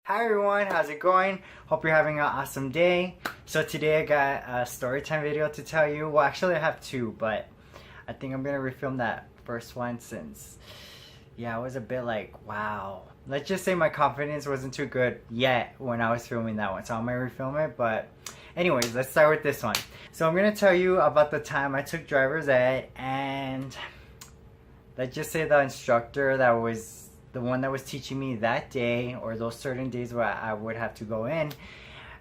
Hi everyone, how's it going? Hope you're having an awesome day. So today I got a story time video to tell you. Well, actually I have two, but I think I'm gonna refilm that first one since, yeah, I was a bit like, wow. Let's just say my confidence wasn't too good yet when I was filming that one. So I'm gonna refilm it, but anyways, let's start with this one. So I'm gonna tell you about the time I took driver's ed, and let's just say the instructor that was the one that was teaching me that day, or those certain days where I would have to go in,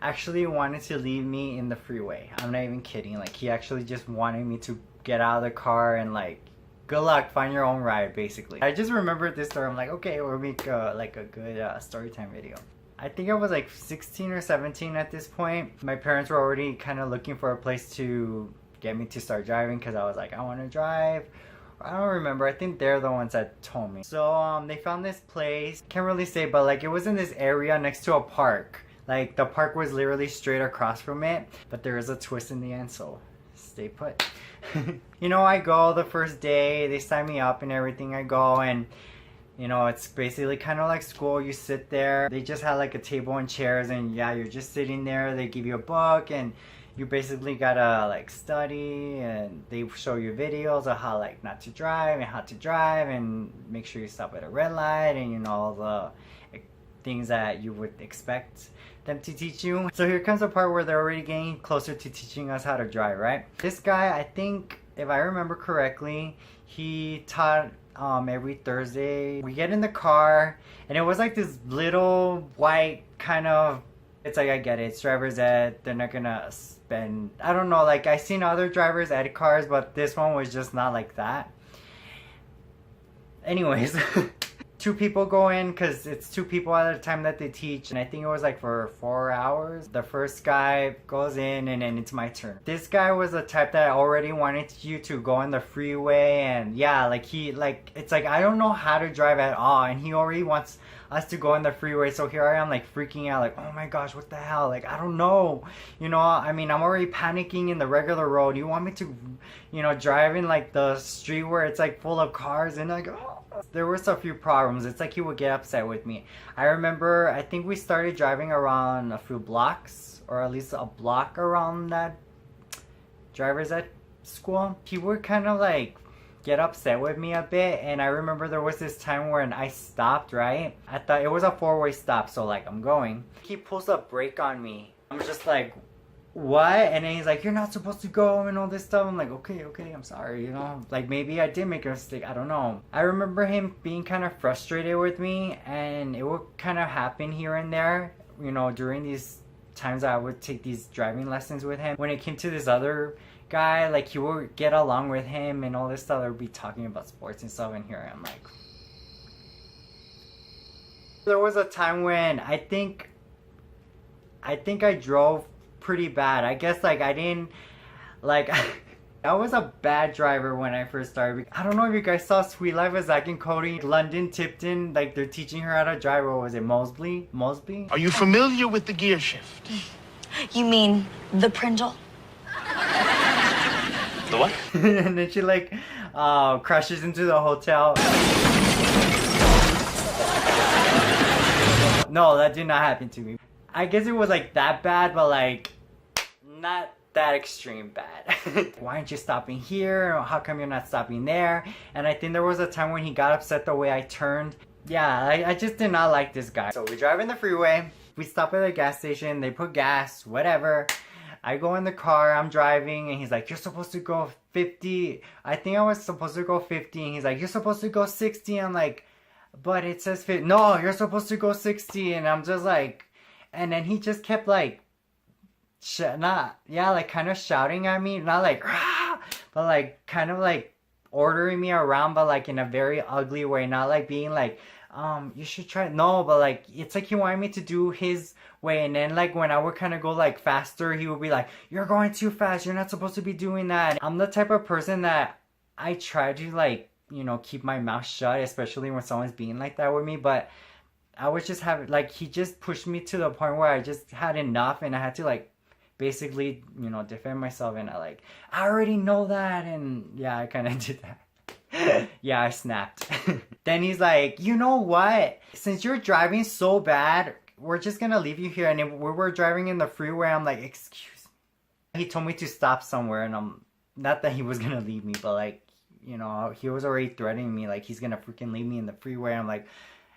actually wanted to leave me in the freeway. I'm not even kidding. Like, he actually just wanted me to get out of the car and like, good luck, find your own ride, basically. I just remembered this story. I'm like, okay, we'll make like a good story time video. I think I was like 16 or 17 at this point. My parents were already kind of looking for a place to get me to start driving because I was like, I want to drive. I don't remember. I think they're the ones that told me. So they found this place. Can't really say, but like it was in this area next to a park. Like the park was literally straight across from it, but there is a twist in the end, so stay put. You know, I go the first day, they sign me up and everything. I go, and you know, it's basically kind of like school. You sit there. They just had like a table and chairs, and yeah, you're just sitting there. They give you a book, and you basically gotta like study, and they show you videos of how like not to drive and how to drive, and make sure you stop at a red light, and you know, all the things that you would expect them to teach you. So here comes the part where they're already getting closer to teaching us how to drive, right? This guy, I think if I remember correctly, he taught every Thursday. We get in the car, and it was like this little white kind of, it's like, I get it, it's driver's ed, they're not gonna spend, I don't know, like I seen other driver's ed cars, but this one was just not like that. Anyways, two people go in because it's two people at a time that they teach, and I think it was like for 4 hours. The first guy goes in, and then it's my turn. This guy was the type that already wanted you to go on the freeway, and yeah, like he, like, it's like I don't know how to drive at all, and he already wants us to go on the freeway. So here I am like freaking out, like, oh my gosh, what the hell, like I don't know, you know, I mean, I'm already panicking in the regular road. You want me to, you know, drive in like the street where it's like full of cars, and like, oh. There was a few problems. It's like he would get upset with me. I remember, I think we started driving around a few blocks, or at least a block around that driver's ed school. He would kind of like get upset with me a bit, and I remember there was this time when I stopped, right? I thought it was a four-way stop, so like I'm going. He pulls a brake on me. I'm just like, what? And then he's like, you're not supposed to go, and all this stuff. I'm like, okay, I'm sorry, you know, like maybe I did make a mistake, I don't know. I remember him being kind of frustrated with me, and it would kind of happen here and there, you know, during these times I would take these driving lessons with him. When it came to this other guy, like he would get along with him and all this stuff. I would be talking about sports and stuff, and here I'm like, there was a time when I think I drove pretty bad. I guess like I didn't like I was a bad driver when I first started. I don't know if you guys saw Sweet Life of Zack and Cody. London Tipton, like they're teaching her how to drive. What was it, Mosby? Are you familiar with the gear shift? You mean the Prindle? The what? And then she like crashes into the hotel. No, that did not happen to me. I guess it was like that bad, but like not that extreme bad. Why aren't you stopping here? How come you're not stopping there? And I think there was a time when he got upset the way I turned. Yeah, I just did not like this guy. So we drive in the freeway. We stop at a gas station. They put gas, whatever. I go in the car, I'm driving, and he's like, you're supposed to go 50. I think I was supposed to go 50, and he's like, you're supposed to go 60. I'm like, but it says 50. No, you're supposed to go 60. And I'm just like, and then he just kept like, like kind of shouting at me, not like, rah, but like kind of like ordering me around, but like in a very ugly way, not like being like, you should try, no, but like it's like he wanted me to do his way. And then like when I would kind of go like faster, he would be like, you're going too fast, you're not supposed to be doing that. I'm the type of person that I try to like, you know, keep my mouth shut, especially when someone's being like that with me. But I was just having, like, he just pushed me to the point where I just had enough, and I had to like basically, you know, defend myself. And I already know that. And yeah, I kind of did that. Yeah, I snapped. Then he's like, you know what? Since you're driving so bad, we're just gonna leave you here. And we were driving in the freeway. I'm like, excuse me. He told me to stop somewhere, and I'm not that he was gonna leave me, but like, you know, he was already threatening me, like he's gonna freaking leave me in the freeway. I'm like,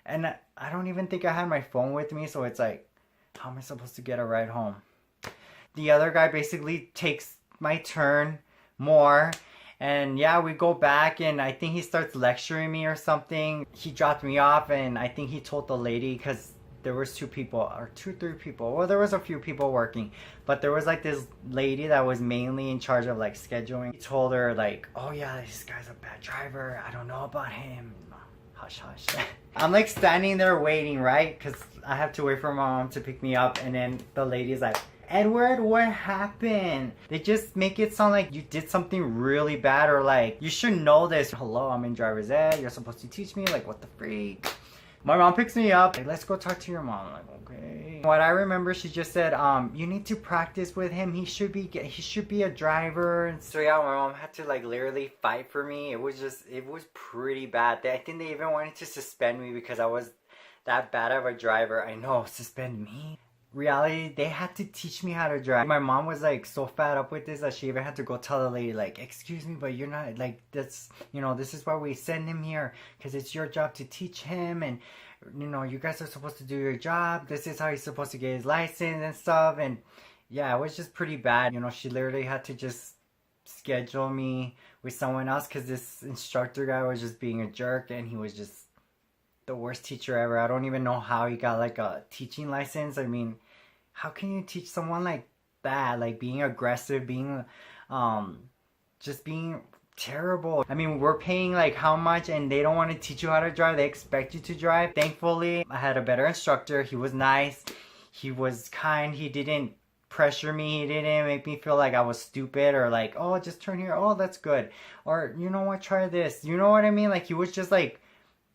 and I don't even think I had my phone with me, so it's like, how am I supposed to get a ride home? The other guy basically takes my turn more, and yeah, we go back, and I think he starts lecturing me or something. He dropped me off, and I think he told the lady, because there was 2 people, or 2-3 people, well, there was a few people working, but there was like this lady that was mainly in charge of like scheduling. He told her like, oh yeah, this guy's a bad driver, I don't know about him. Hush hush. I'm like standing there waiting, right, because I have to wait for my mom to pick me up, and then the lady's like, Edward, what happened? They just make it sound like you did something really bad, or like, you should know this. Hello, I'm in driver's ed, you're supposed to teach me, like what the freak? My mom picks me up, like, let's go talk to your mom. I'm like, okay. What I remember, she just said, you need to practice with him. He should be a driver. And so yeah, my mom had to like literally fight for me. It was pretty bad. I think they even wanted to suspend me because I was that bad of a driver. I know, suspend me. Reality, they had to teach me how to drive. My mom was like so fed up with this that she even had to go tell the lady like, excuse me, but you're not like, that's, you know, this is why we send him here, because it's your job to teach him, and you know, you guys are supposed to do your job. This is how he's supposed to get his license and stuff. And yeah, it was just pretty bad. You know, she literally had to just schedule me with someone else because this instructor guy was just being a jerk, and he was just the worst teacher ever. I don't even know how he got like a teaching license. I mean, how can you teach someone like that? Like being aggressive, being just being terrible. I mean, we're paying like how much, and they don't want to teach you how to drive. They expect you to drive. Thankfully, I had a better instructor. He was nice, he was kind, he didn't pressure me, he didn't make me feel like I was stupid, or like, oh, just turn here, oh, that's good, or you know what, try this, you know what I mean? Like, he was just like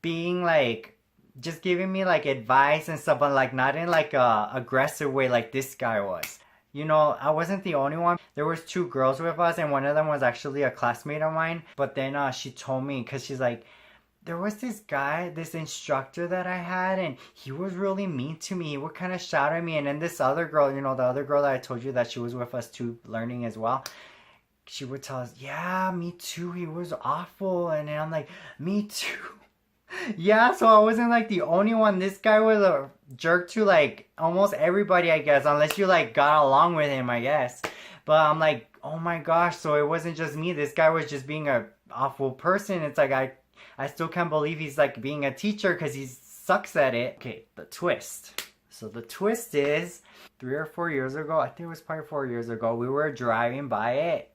being like, just giving me like advice and stuff, but like not in like a aggressive way like this guy was. You know, I wasn't the only one. There was 2 girls with us, and one of them was actually a classmate of mine. But then she told me, because she's like, there was this guy, this instructor that I had, and he was really mean to me. He would kind of shout at me. And then this other girl, you know, the other girl that I told you that she was with us too, learning as well, she would tell us, yeah, me too, he was awful. And then I'm like, me too. Yeah, so I wasn't like the only one. This guy was a jerk to like almost everybody, I guess, unless you like got along with him, I guess. But I'm like, oh my gosh, so it wasn't just me. This guy was just being a awful person. It's like, I still can't believe he's like being a teacher, because he sucks at it. Okay, the twist. So the twist is 3 or 4 years ago, I think it was probably 4 years ago, we were driving by it.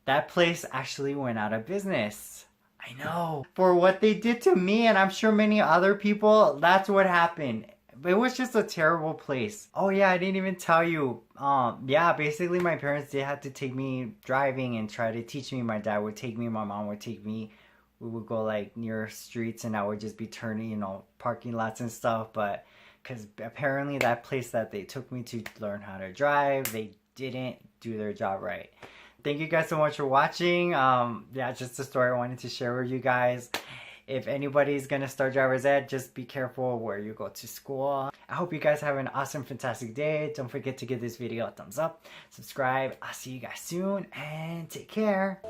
That place actually went out of business. I know. For what they did to me, and I'm sure many other people, that's what happened. It was just a terrible place. Oh yeah, I didn't even tell you. Yeah, basically my parents, they had to take me driving and try to teach me. My dad would take me, my mom would take me. We would go like near streets, and I would just be turning, you know, parking lots and stuff. But because apparently that place that they took me to learn how to drive, they didn't do their job right. Thank you guys so much for watching. Yeah, just a story I wanted to share with you guys. If anybody's gonna start driver's ed, just be careful where you go to school. I hope you guys have an awesome, fantastic day. Don't forget to give this video a thumbs up, subscribe. I'll see you guys soon, and take care.